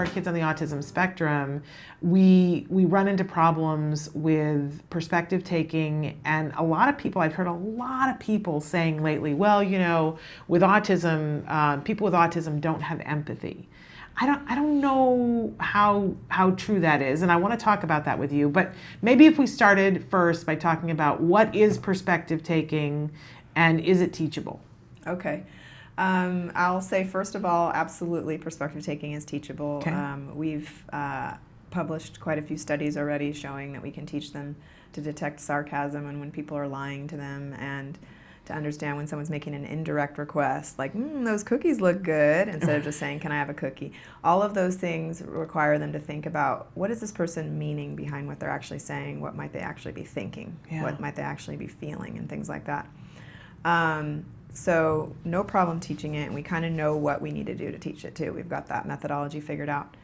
kids on the autism spectrum, we run into problems with perspective taking, and I've heard a lot of people saying lately, well, with autism, people with autism don't have empathy. I don't know how true that is, and I want to talk about that with you. But maybe if we started first by talking about what is perspective taking, and is it teachable? Okay. I'll say, first of all, absolutely, perspective taking is teachable. Okay. We've published quite a few studies already showing that we can teach them to detect sarcasm and when people are lying to them, and to understand when someone's making an indirect request, like, those cookies look good, instead of just saying, can I have a cookie? All of those things require them to think about, what is this person meaning behind what they're actually saying? What might they actually be thinking? Yeah. What might they actually be feeling, and things like that. So no problem teaching it, and we kind of know what we need to do to teach it too. We've got that methodology figured out.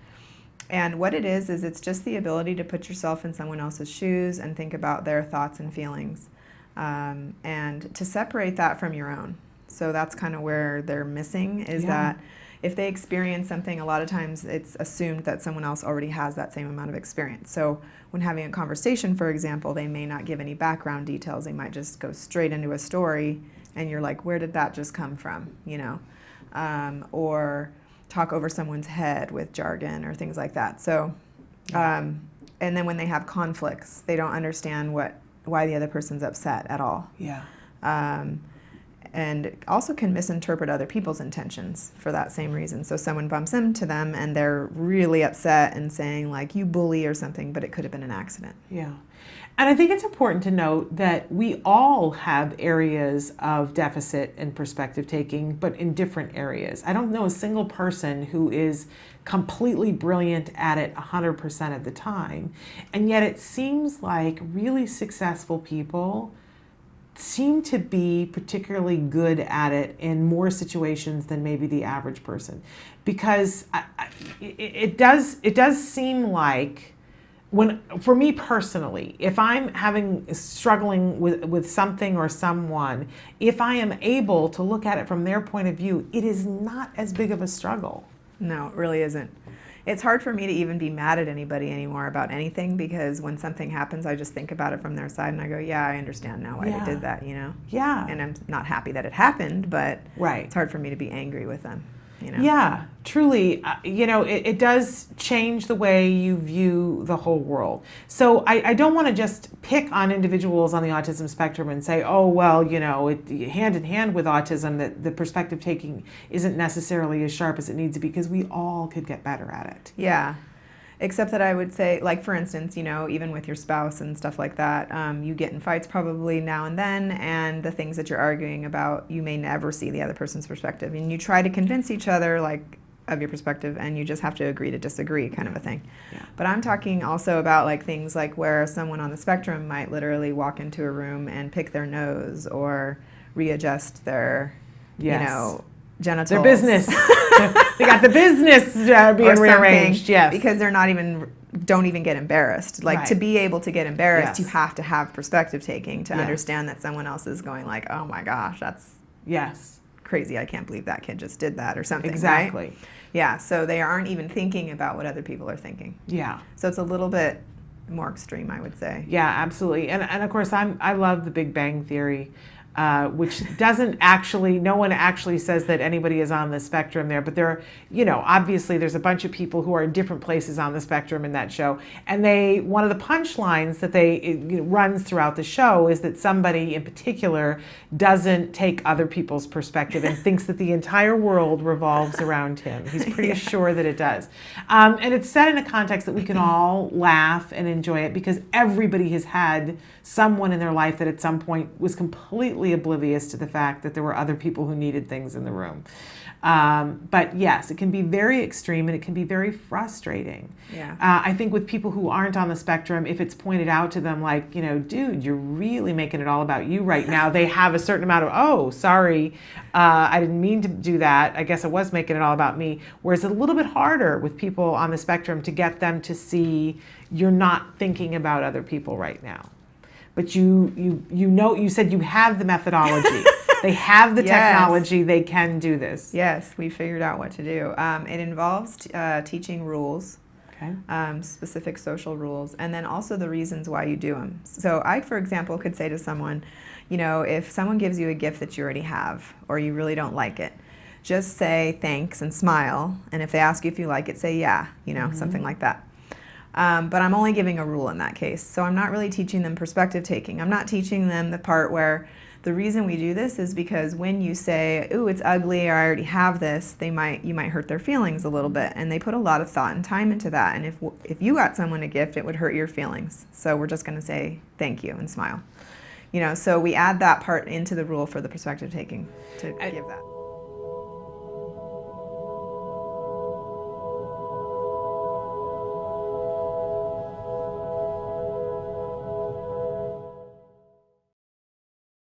And what it is it's just the ability to put yourself in someone else's shoes and think about their thoughts and feelings, and to separate that from your own. So that's kind of where they're missing, is that if they experience something, a lot of times it's assumed that someone else already has that same amount of experience. So when having a conversation, for example, they may not give any background details. They might just go straight into a story, and you're like, where did that just come from? Or talk over someone's head with jargon or things like that. So, and then when they have conflicts, they don't understand why the other person's upset at all. Yeah. And also can misinterpret other people's intentions for that same reason. So someone bumps into them and they're really upset and saying, like, you bully or something, but it could have been an accident. Yeah. And I think it's important to note that we all have areas of deficit and perspective taking, but in different areas. I don't know a single person who is completely brilliant at it 100% of the time. And yet it seems like really successful people seem to be particularly good at it in more situations than maybe the average person. Because it does seem like, for me personally, if I'm struggling with something or someone, if I am able to look at it from their point of view, it is not as big of a struggle. No, it really isn't. It's hard for me to even be mad at anybody anymore about anything, because when something happens, I just think about it from their side and I go, yeah, I understand now why they did that, Yeah. And I'm not happy that it happened, but Right. It's hard for me to be angry with them, Yeah, truly, it does change the way you view the whole world. So I don't want to just pick on individuals on the autism spectrum and say, oh, well, hand in hand with autism, that the perspective taking isn't necessarily as sharp as it needs to be, because we all could get better at it. Yeah. Except that I would say, like, for instance, even with your spouse and stuff like that, you get in fights probably now and then, and the things that you're arguing about, you may never see the other person's perspective. And you try to convince each other, like, of your perspective, and you just have to agree to disagree, kind of a thing. Yeah. But I'm talking also about, like, things like where someone on the spectrum might literally walk into a room and pick their nose or readjust their, genitals. Their business. They got the business being rearranged. Yes. Because they're don't even get embarrassed. Like, Right. to be able to get embarrassed, Yes. you have to have perspective taking to Yes. understand that someone else is going like, oh my gosh, that's Yes. crazy. I can't believe that kid just did that, or something. Exactly. Right? Yeah. So they aren't even thinking about what other people are thinking. Yeah. So it's a little bit more extreme, I would say. Yeah, absolutely. And of course, I love the Big Bang Theory, which doesn't actually, no one actually says that anybody is on the spectrum there, but there, obviously there's a bunch of people who are in different places on the spectrum in that show. And one of the punchlines that runs throughout the show is that somebody in particular doesn't take other people's perspective and thinks that the entire world revolves around him. He's pretty sure that it does. And it's set in a context that we can all laugh and enjoy it, because everybody has had someone in their life that at some point was completely oblivious to the fact that there were other people who needed things in the room. But yes, it can be very extreme and it can be very frustrating. Yeah. I think with people who aren't on the spectrum, if it's pointed out to them like, dude, you're really making it all about you right now, they have a certain amount of, oh, sorry, I didn't mean to do that. I guess I was making it all about me. Whereas it's a little bit harder with people on the spectrum to get them to see you're not thinking about other people right now. But you said you have the methodology They have the Yes. technology. They can do this. Yes, we figured out what to do. It involves teaching rules, Okay. specific social rules, and then also the reasons why you do them. So I, for example, could say to someone, you know, if someone gives you a gift that you already have or you really don't like it, just say thanks and smile. And if they ask you if you like it, say yeah, you know, something like that. But I'm only giving a rule in that case. So I'm not really teaching them perspective taking. I'm not teaching them the part where the reason we do this is because when you say, ooh, it's ugly, or I already have this, you might hurt their feelings a little bit. And they put a lot of thought and time into that. And if you got someone a gift, it would hurt your feelings. So we're just going to say thank you and smile. You know, so we add that part into the rule for the perspective taking to give that.